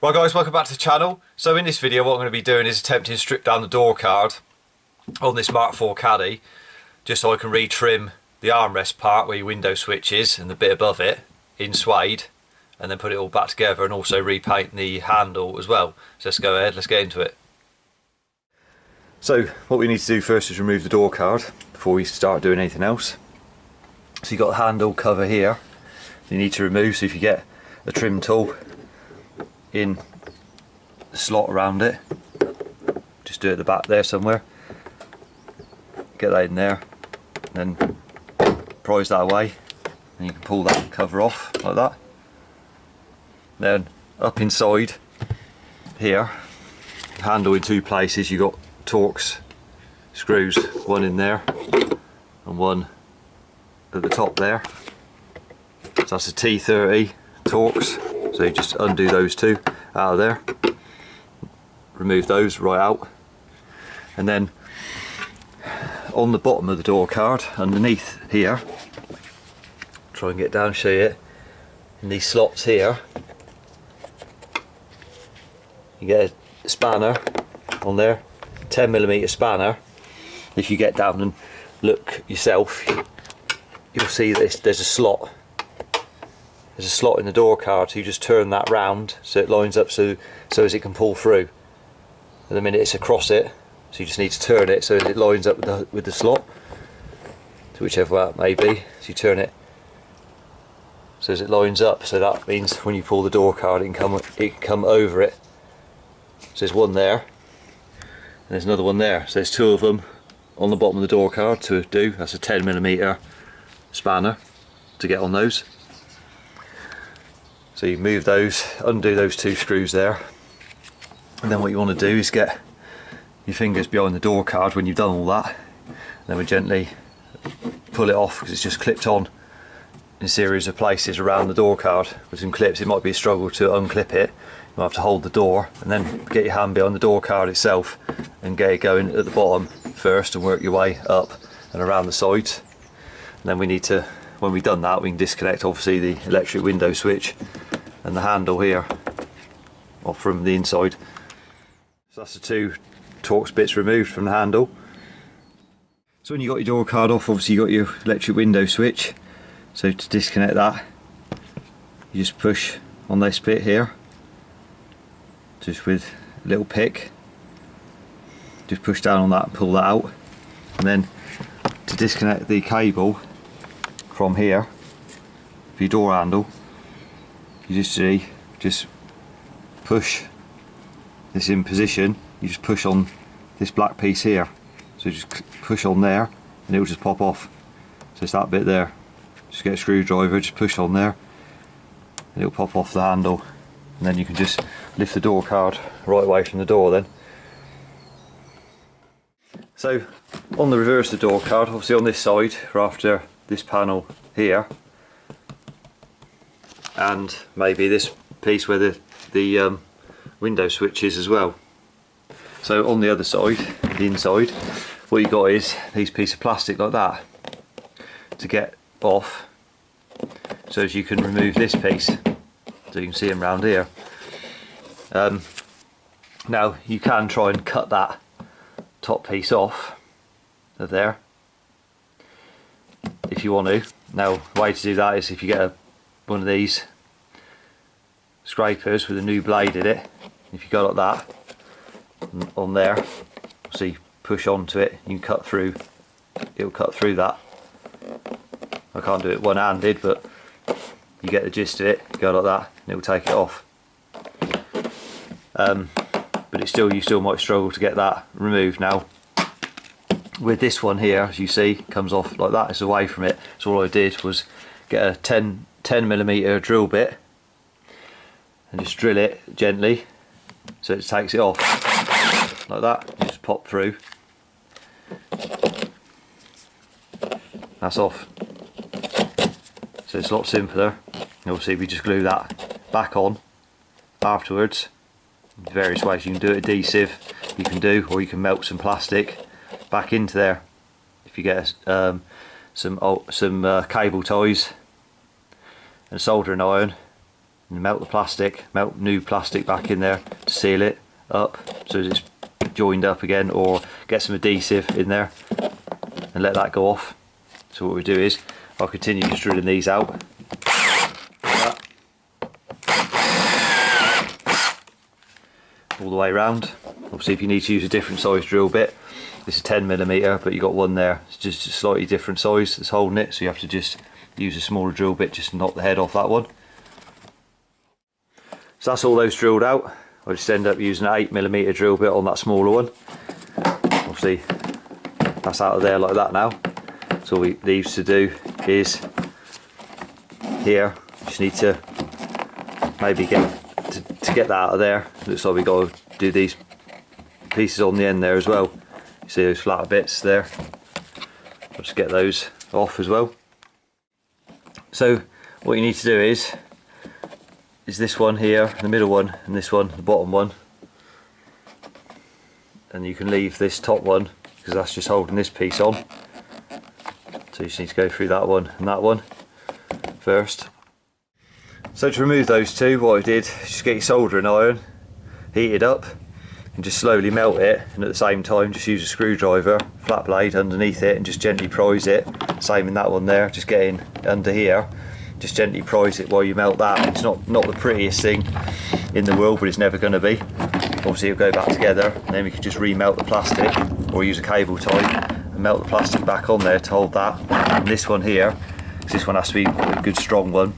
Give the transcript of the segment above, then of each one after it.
Right guys, welcome back to the channel. So in this video what I'm going to be doing is attempting to strip down the door card on this Mk4 Caddy, just so I can retrim the armrest part where your window switch is and the bit above it in suede, and then put it all back together and also repaint the handle as well. So let's go ahead, let's get into it. So what we need to do first is remove the door card before we start doing anything else. So you've got the handle cover here you need to remove, so if you get a trim tool in the slot around it, just do it at the back there somewhere, get that in there, and then prise that away and you can pull that cover off like that. Then up inside here, handle in two places, you've got Torx screws, one in there and one at the top there. So that's a T30 Torx. So you just undo those two out of there, remove those right out, and then on the bottom of the door card underneath here, try and get down, show you it, in these slots here, you get a spanner on there, 10mm spanner. If you get down and look yourself, you'll see this, there's a slot in the door card, so you just turn that round so it lines up so as it can pull through. At the minute it's across it, so you just need to turn it so it lines up with the slot, so whichever way it may be. So you turn it so as it lines up, so that means when you pull the door card it can come over it. So there's one there and there's another one there, so there's two of them on the bottom of the door card to do. That's a 10mm spanner to get on those. So you move those, undo those two screws there, and then what you want to do is get your fingers behind the door card when you've done all that, and then we gently pull it off because it's just clipped on in a series of places around the door card with some clips. It might be a struggle to unclip it, you'll have to hold the door and then get your hand behind the door card itself and get it going at the bottom first and work your way up and around the sides. And then we need to, when we've done that, we can disconnect obviously the electric window switch and the handle here off from the inside. So that's the two Torx bits removed from the handle. So when you got your door card off, obviously you got your electric window switch. So to disconnect that, you just push on this bit here, just with a little pick. Just push down on that and pull that out. And then to disconnect the cable from here for your door handle, you just push this in position. You just push on this black piece here, so you just push on there and it will just pop off. So it's that bit there, just get a screwdriver, just push on there and it will pop off the handle, and then you can just lift the door card right away from the door then. So on the reverse of the door card, obviously on this side, we're after this panel here and maybe this piece where the window switch is as well. So on the other side, the inside, what you got is these pieces of plastic like that to get off, so as you can remove this piece, so you can see them around here. Now you can try and cut that top piece off of there if you want to. Now the way to do that is if you get one of these scrapers with a new blade in it, if you go like that on there, so you push onto it, you can cut through, it'll cut through that. I can't do it one-handed, but you get the gist of it. Go like that and it'll take it off. But it's still, you still might struggle to get that removed. Now with this one here, as you see, it comes off like that, it's away from it. So all I did was get a 10mm drill bit and just drill it gently so it takes it off like that. You just pop through, that's off. So it's a lot simpler. Obviously we just glue that back on afterwards. Various ways you can do it, adhesive you can do, or you can melt some plastic back into there. If you get some cable ties and soldering iron, and melt the plastic, melt new plastic back in there to seal it up so it's joined up again, or get some adhesive in there and let that go off. So what we do is I'll continue just drilling these out like that, all the way around. Obviously if you need to use a different size drill bit, this is 10mm, but you got one there, it's just a slightly different size that's holding it, so you have to just use a smaller drill bit just to knock the head off that one. So that's all those drilled out. I just end up using an 8mm drill bit on that smaller one. Obviously that's out of there like that now. So all it leaves to do is here, just need to maybe get to get that out of there. Looks like we got to do these pieces on the end there as well. You see those flatter bits there? I'll just get those off as well. So what you need to do is this one here, the middle one, and this one, the bottom one, and you can leave this top one because that's just holding this piece on. So you just need to go through that one and that one first. So to remove those two, what I did is just get your soldering iron, heat it up, and just slowly melt it, and at the same time just use a screwdriver, flat blade underneath it, and just gently prise it. Same in that one there, just get in under here, just gently prise it while you melt that. It's not the prettiest thing in the world, but it's never going to be. Obviously it'll go back together, and then we can just remelt the plastic, or use a cable tie and melt the plastic back on there to hold that. And this one here, because this one has to be a good strong one,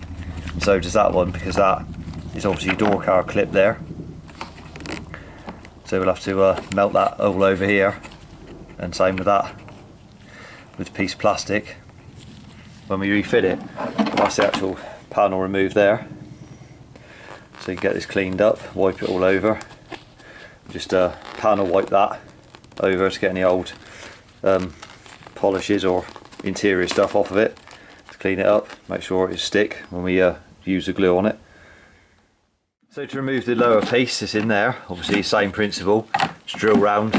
and so does that one, because that is obviously a door card clip there. So we'll have to melt that all over here, and same with that, with a piece of plastic. When we refit it, that's the actual panel removed there. So you get this cleaned up, wipe it all over. Just panel wipe that over to get any old polishes or interior stuff off of it, to clean it up, make sure it is stick when we use the glue on it. So to remove the lower piece that's in there, obviously same principle, just drill round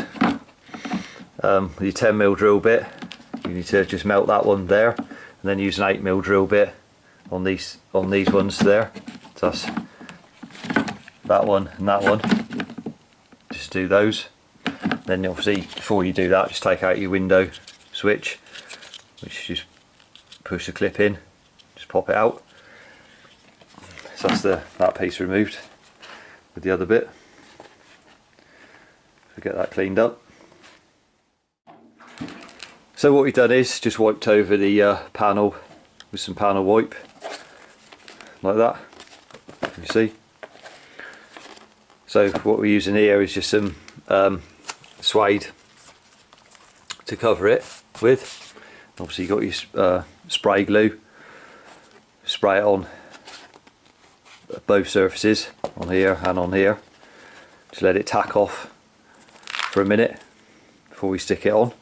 with your 10mm drill bit. You need to just melt that one there, and then use an 8mm drill bit on these ones there. So that's that one and that one. Just do those. Then obviously before you do that, just take out your window switch, which you just push the clip in, just pop it out. So that's that piece removed with the other bit. So get that cleaned up. So what we've done is just wiped over the panel with some panel wipe, like that, you see. So what we're using here is just some suede to cover it with. Obviously you've got your spray glue, spray it on both surfaces, on here and on here. Just let it tack off for a minute before we stick it on.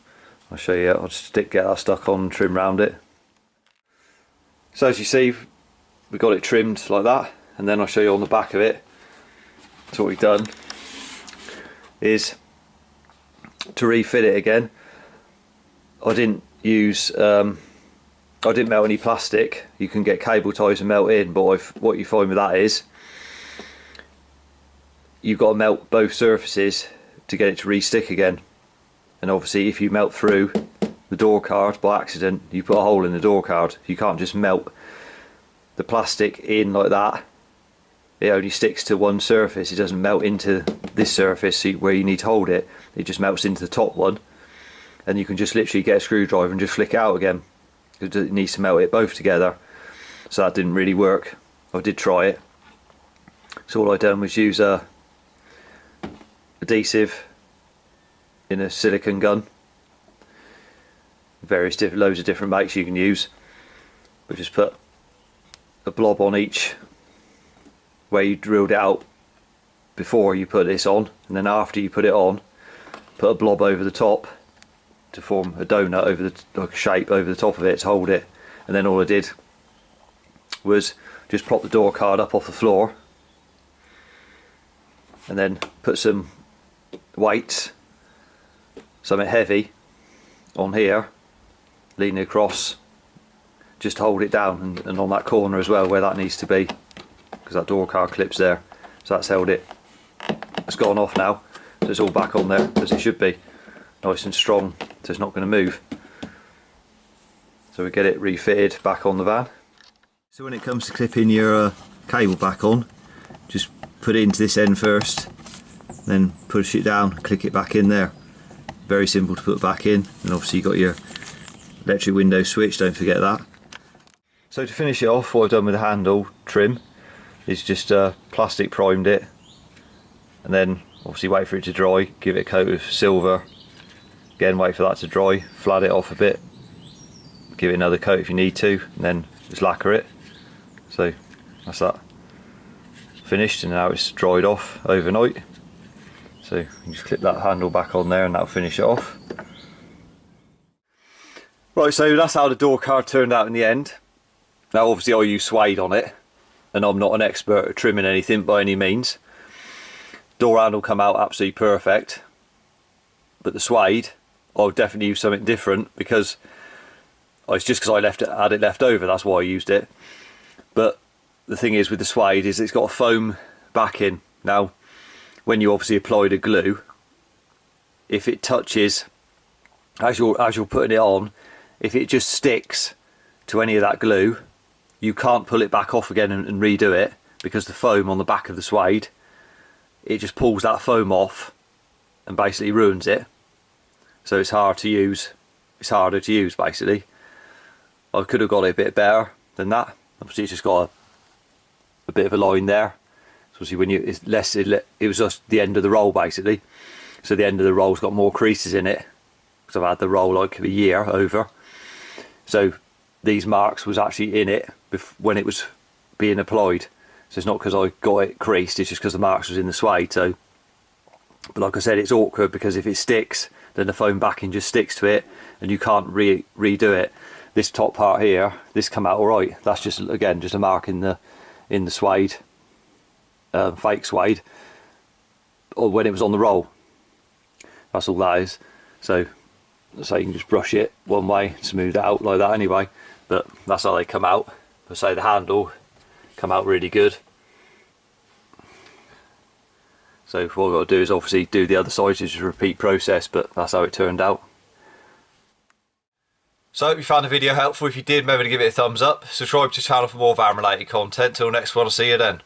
I'll show you, I'll just get that stuck on and trim round it. So as you see, we got it trimmed like that, and then I'll show you on the back of it. So what we've done is to refit it again. I didn't melt any plastic. You can get cable ties and melt in, but what you find with that is you've got to melt both surfaces to get it to re-stick again. And obviously if you melt through the door card by accident, you put a hole in the door card. You can't just melt the plastic in like that. It only sticks to one surface, it doesn't melt into this surface where you need to hold it. It just melts into the top one, and you can just literally get a screwdriver and just flick it out again. It needs to melt it both together. So that didn't really work. I did try it. So all I done was use adhesive in a silicone gun. Loads of different makes you can use. But just put a blob on each where you drilled it out before you put this on, and then after you put it on, put a blob over the top to form a donut over like a shape over the top of it to hold it. And then all I did was just prop the door card up off the floor, and then put some weights, something heavy on here, leaning across, just to hold it down, and on that corner as well where that needs to be, because because that door card clips there, so that's held it. It's gone off now, so it's all back on there as it should be, nice and strong, so it's not going to move. So we get it refitted back on the van. So when it comes to clipping your cable back on, just put it into this end first, then push it down, click it back in there. Very simple to put back in, and obviously you've got your electric window switch, don't forget that. So to finish it off, what I've done with the handle trim is just plastic primed it, and then obviously wait for it to dry, give it a coat of silver, again wait for that to dry, flat it off a bit, give it another coat if you need to, and then just lacquer it. So that's that finished, and now it's dried off overnight. So you can just clip that handle back on there and that'll finish it off. Right, so that's how the door card turned out in the end. Now obviously I use suede on it, and I'm not an expert at trimming anything by any means. Door handle come out absolutely perfect, but the suede, I would definitely use something different, because it's just because I had it left over, that's why I used it. But the thing is with the suede is it's got a foam backing. Now when you obviously apply the glue, if it touches, as you're putting it on, if it just sticks to any of that glue, you can't pull it back off again and redo it, because the foam on the back of the suede, it just pulls that foam off and basically ruins it. So it's hard to use, it's harder to use basically. I could have got it a bit better than that. Obviously it's just got a bit of a line there. So obviously when it was just the end of the roll basically. So the end of the roll's got more creases in it, because I've had the roll like a year over. So these marks was actually in it when it was being applied. So it's not because I got it creased, it's just because the marks was in the suede. So, but like I said, it's awkward because if it sticks, then the foam backing just sticks to it and you can't redo it. This top part here, this come out alright. That's just, again, just a mark in the suede, fake suede, or when it was on the roll. That's all that is. So you can just brush it one way, smooth it out like that anyway. But that's how they come out. But say the handle come out really good. So what I've got to do is obviously do the other side, so just a repeat process, but that's how it turned out. So I hope you found the video helpful. If you did, remember to give it a thumbs up. Subscribe to the channel for more van related content. Till next one, I'll see you then.